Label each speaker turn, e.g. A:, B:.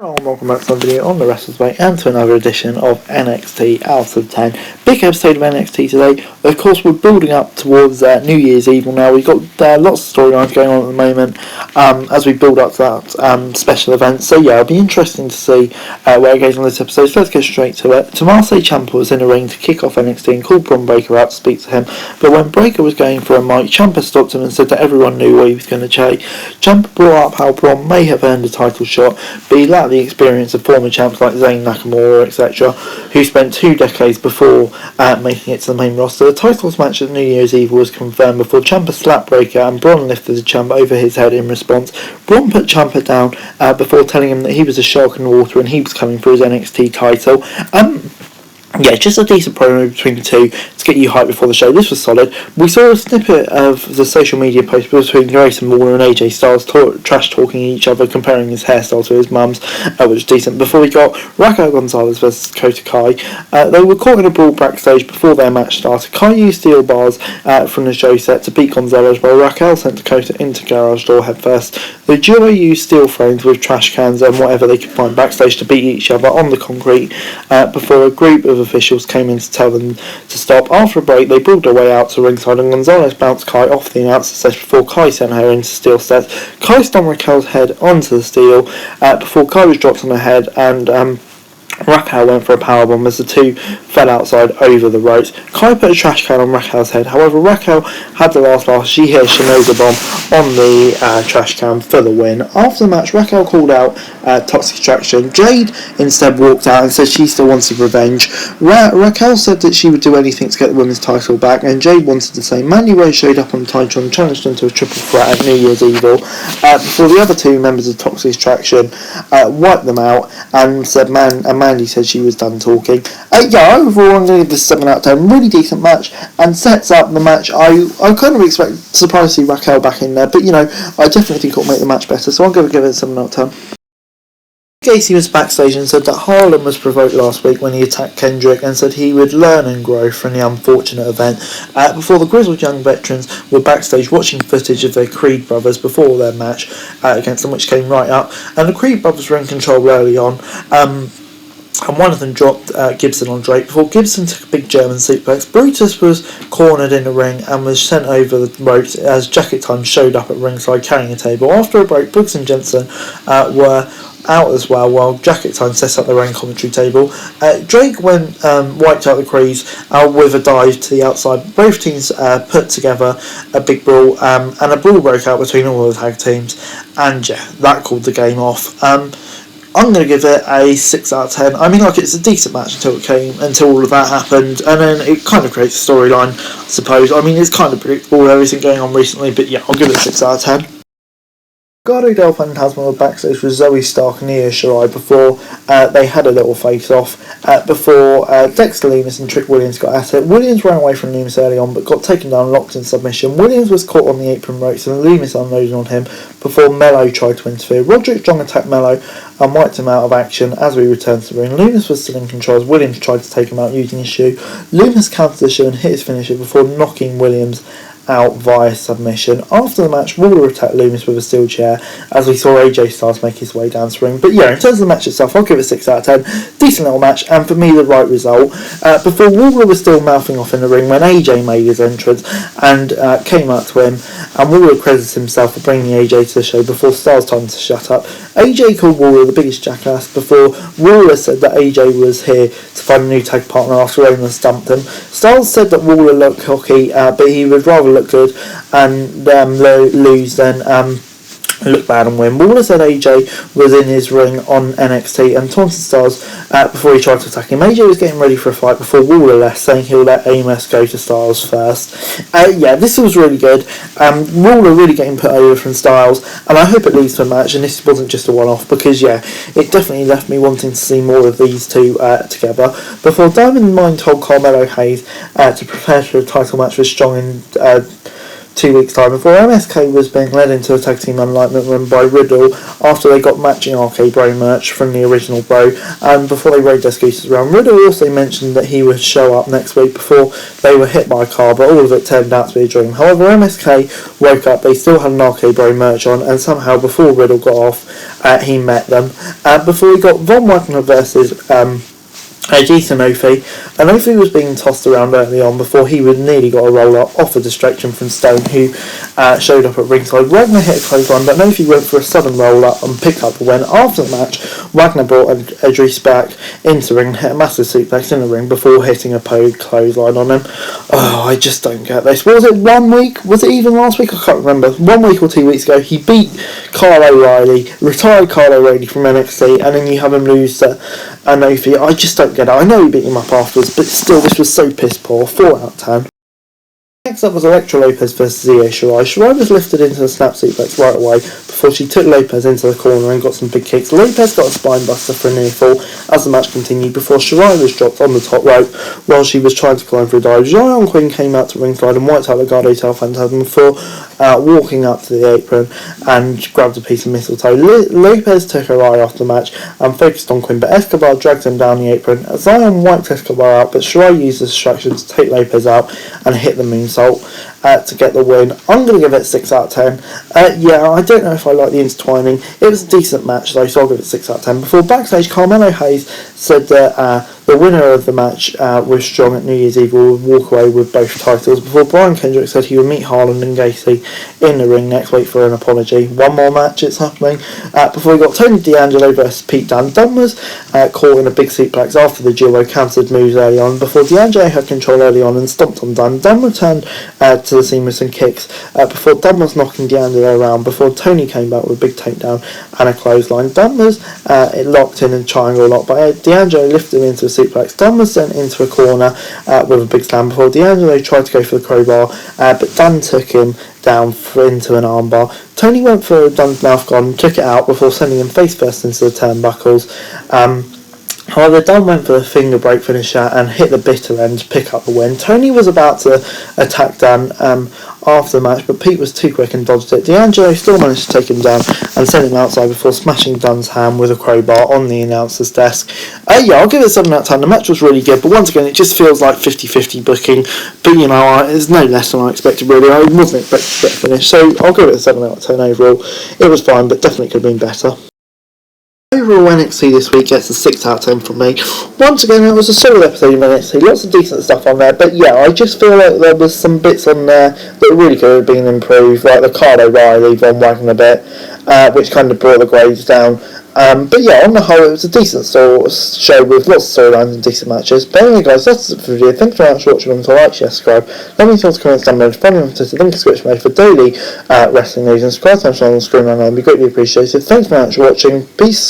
A: Hello and welcome back to another video on the Wrestler's Way and to another edition of NXT Out of 10. Big episode of NXT today. Of course, we're building up towards New Year's Eve now. We've got lots of storylines going on at the moment as we build up to that special event. So yeah, it'll be interesting to see where it goes on this episode. So let's get straight to it. Tommaso Ciampa was in the ring to kick off NXT and called Bron Breakker out to speak to him. But when Breakker was going for a mic, Ciampa stopped him and said that everyone knew what he was going to say. Ciampa brought up how Bron may have earned a title shot, but he lacked the experience of former champs like Zayn, Nakamura, etc., who spent 2 decades before making it to the main roster. The titles match at New Year's Eve was confirmed before Ciampa slapped Breakker and Bron lifted the Ciampa over his head in response. Bron put Ciampa down before telling him that he was a shark in the water and he was coming for his NXT title. Yeah, just a decent promo between the two to get you hyped before the show. This was solid. We saw a snippet of the social media post between Grayson Waller and AJ Styles trash talking each other, comparing his hairstyle to his mum's, which was decent. Before we got Raquel Gonzalez versus Kotakai, they were caught in a brawl backstage before their match started. Kai used steel bars from the show set to beat Gonzalez, while Raquel sent Dakota into garage door head first. The duo used steel frames with trash cans and whatever they could find backstage to beat each other on the concrete before a group of officials came in to tell them to stop. After a break, they brawled their way out to ringside and Gonzalez bounced Kai off the announcer set before Kai sent her into steel sets. Kai stomped Raquel's head onto the steel before Kai was dropped on her head, and Raquel went for a powerbomb as the two fell outside over the ropes. Kai put a trash can on Raquel's head. However, Raquel had the last laugh. She hit a Shinoda bomb on the trash can for the win. After the match, Raquel called out Toxic Attraction. Jade instead walked out and said she still wanted revenge. Raquel said that she would do anything to get the women's title back, and Jade wanted the same. Mandy Rose showed up on Titantron and challenged them to a triple threat at New Year's Evil before the other two members of Toxic Attraction wiped them out and said Mandy said she was done talking. Yeah, overall I'm going to give this 7 out of 10. Really decent match and sets up the match. I kind of surprised to see Raquel back in there, but you know, I definitely think it'll make the match better, so I'm going to give it a 7 out of 10. Gacy was backstage and said that Harlan was provoked last week when he attacked Kendrick and said he would learn and grow from the unfortunate event. Before the grizzled young veterans were backstage watching footage of their Creed brothers before their match against them, which came right up, and the Creed brothers were in control early on. And one of them dropped Gibson on Drake before Gibson took a big German suplex. Brutus was cornered in the ring and was sent over the ropes as Jacket Time showed up at ringside carrying a table. After a break, Brooks and Jensen were out as well, while Jacket Time set up their own commentary table. Drake wiped out the Creeds with a dive to the outside. Both teams put together a big brawl, and a brawl broke out between all of the tag teams, and yeah, that called the game off. I'm going to give it a 6 out of 10. I mean, like, it's a decent match until all of that happened, and then it kind of creates a storyline, I suppose. I mean, it's kind of predictable, everything going on recently, but yeah, I'll give it a 6 out of 10. Legado del Fantasma were backstage with Zoe Stark and Io Shirai before they had a little face-off, before Dexter Lumis and Trick Williams got at it. Williams ran away from Lumis early on but got taken down, locked in submission. Williams was caught on the apron ropes and Lumis unloaded on him before Mello tried to interfere. Roderick Strong attacked Mello and wiped him out of action as we returned to the ring. Lumis was still in control as Williams tried to take him out using his shoe. Lumis countered the shoe and hit his finisher before knocking Williams out via submission. After the match, Waller attacked Lumis with a steel chair as we saw AJ Styles make his way down to the ring. But yeah, in terms of the match itself, I'll give it 6 out of 10. Decent little match, and for me the right result. Before, Waller was still mouthing off in the ring when AJ made his entrance and came up to him, and Waller credits himself for bringing AJ to the show before Styles told him to shut up. AJ called Waller the biggest jackass before Waller said that AJ was here to find a new tag partner after Roman stumped him. Styles said that Waller looked cocky, but he would rather look good and lose than look bad and win. Waller said AJ was in his ring on NXT and taunted Styles before he tried to attack him. AJ was getting ready for a fight before Waller left, saying he'll let Amos go to Styles first. Yeah, this was really good. Waller really getting put over from Styles, and I hope it leads to a match and this wasn't just a one-off, because yeah, it definitely left me wanting to see more of these two together. Before Diamond Mine told Carmelo Hayes to prepare for a title match with Strong and 2 weeks' time, before MSK was being led into a tag team unlikenment run by Riddle after they got matching RK Bro merch from the original Bro, and before they rode their scooters around. Riddle also mentioned that he would show up next week before they were hit by a car, but all of it turned out to be a dream. However, MSK woke up, they still had an RK Bro merch on, and somehow before Riddle got off, he met them. Before we got Von Wagner versus AJ Sanofi. Sanofi was being tossed around early on before he would nearly got a roll up off a distraction from Stone, who showed up at ringside. Wagner hit a clothesline, but Sanofi went for a sudden roll up and picked up the win. After the match, Wagner brought Idris back into the ring and hit a massive suplex in the ring before hitting a clothesline on him. Oh, I just don't get this. Was it 1 week? Was it even last week? I can't remember. 1 week or 2 weeks ago, he beat Kyle O'Reilly, retired Kyle O'Reilly from NXT, and then you have him lose to Anofi. I just don't get it. I know he beat him up afterwards, but still, this was so piss poor. 4 out of 10. Next up was Electro Lopez versus Shirai. Shirai was lifted into the snap suplex right away before she took Lopez into the corner and got some big kicks. Lopez got a spine buster for a near fall as the match continued before Shirai was dropped on the top rope while she was trying to climb for a dive. Zhai Quinn came out to ringside and wiped out Legado del Fantasma before walking up to the apron and grabbed a piece of mistletoe. Lopez took her eye off the match and focused on Quinn, but Escobar dragged him down the apron. Zion wiped Escobar out, but Shirai used the distraction to take Lopez out and hit the moonsault to get the win. I'm going to give it 6 out of 10. Yeah, I don't know if I like the intertwining. It was a decent match though, so I'll give it 6 out of 10. Before backstage, Carmelo Hayes said that the winner of the match was strong at New Year's Eve will walk away with both titles, before Brian Kendrick said he would meet Harland and Gacy in the ring next week for an apology. One more match, it's happening. Before we got Tony D'Angelo versus Pete Dunne. Dunne was caught in a big suplex after the duo countered moves early on, before D'Angelo had control early on and stomped on Dunne. Dunne returned to the seamless and kicks before Dunne was knocking D'Angelo around, before Tony came back with a big takedown and a clothesline. Dunne was locked in a triangle lock, but D'Angelo lifted him into a suplex. Dunne was sent into a corner with a big slam before D'Angelo tried to go for the crowbar, but Dunne took him down into an armbar. Tony went for Dunne's mouth guard and took it out before sending him face first into the turnbuckles. However, Dunne went for the finger break finisher and hit the bitter end to pick up the win. Tony was about to attack Dunne after the match, but Pete was too quick and dodged it. D'Angelo still managed to take him down and send him outside before smashing Dunne's hand with a crowbar on the announcer's desk. Yeah, I'll give it 7 out of 10. The match was really good, but once again, it just feels like 50-50 booking. But, you know, it's no less than I expected, really. I wasn't expecting to get a finish, so I'll give it a 7 out of 10 overall. It was fine, but definitely could have been better. Overall, NXT this week gets a 6 out of 10 from me. Once again, it was a solid episode of NXT, lots of decent stuff on there, but yeah, I just feel like there was some bits on there that really could have been improved, like the Kyle O'Reilly, Von Wagner bit, which kind of brought the grades down. But yeah, on the whole, it was a decent show with lots of storylines and decent matches. But anyway guys, that's it for the video. Thanks very much for watching. Remember to like, share, subscribe. Let me know your comments down below. Follow me on Twitter, link in the description below for daily wrestling news, and subscribe to my channel on the screen right now. It'd be greatly appreciated. Thanks very much for watching. Peace.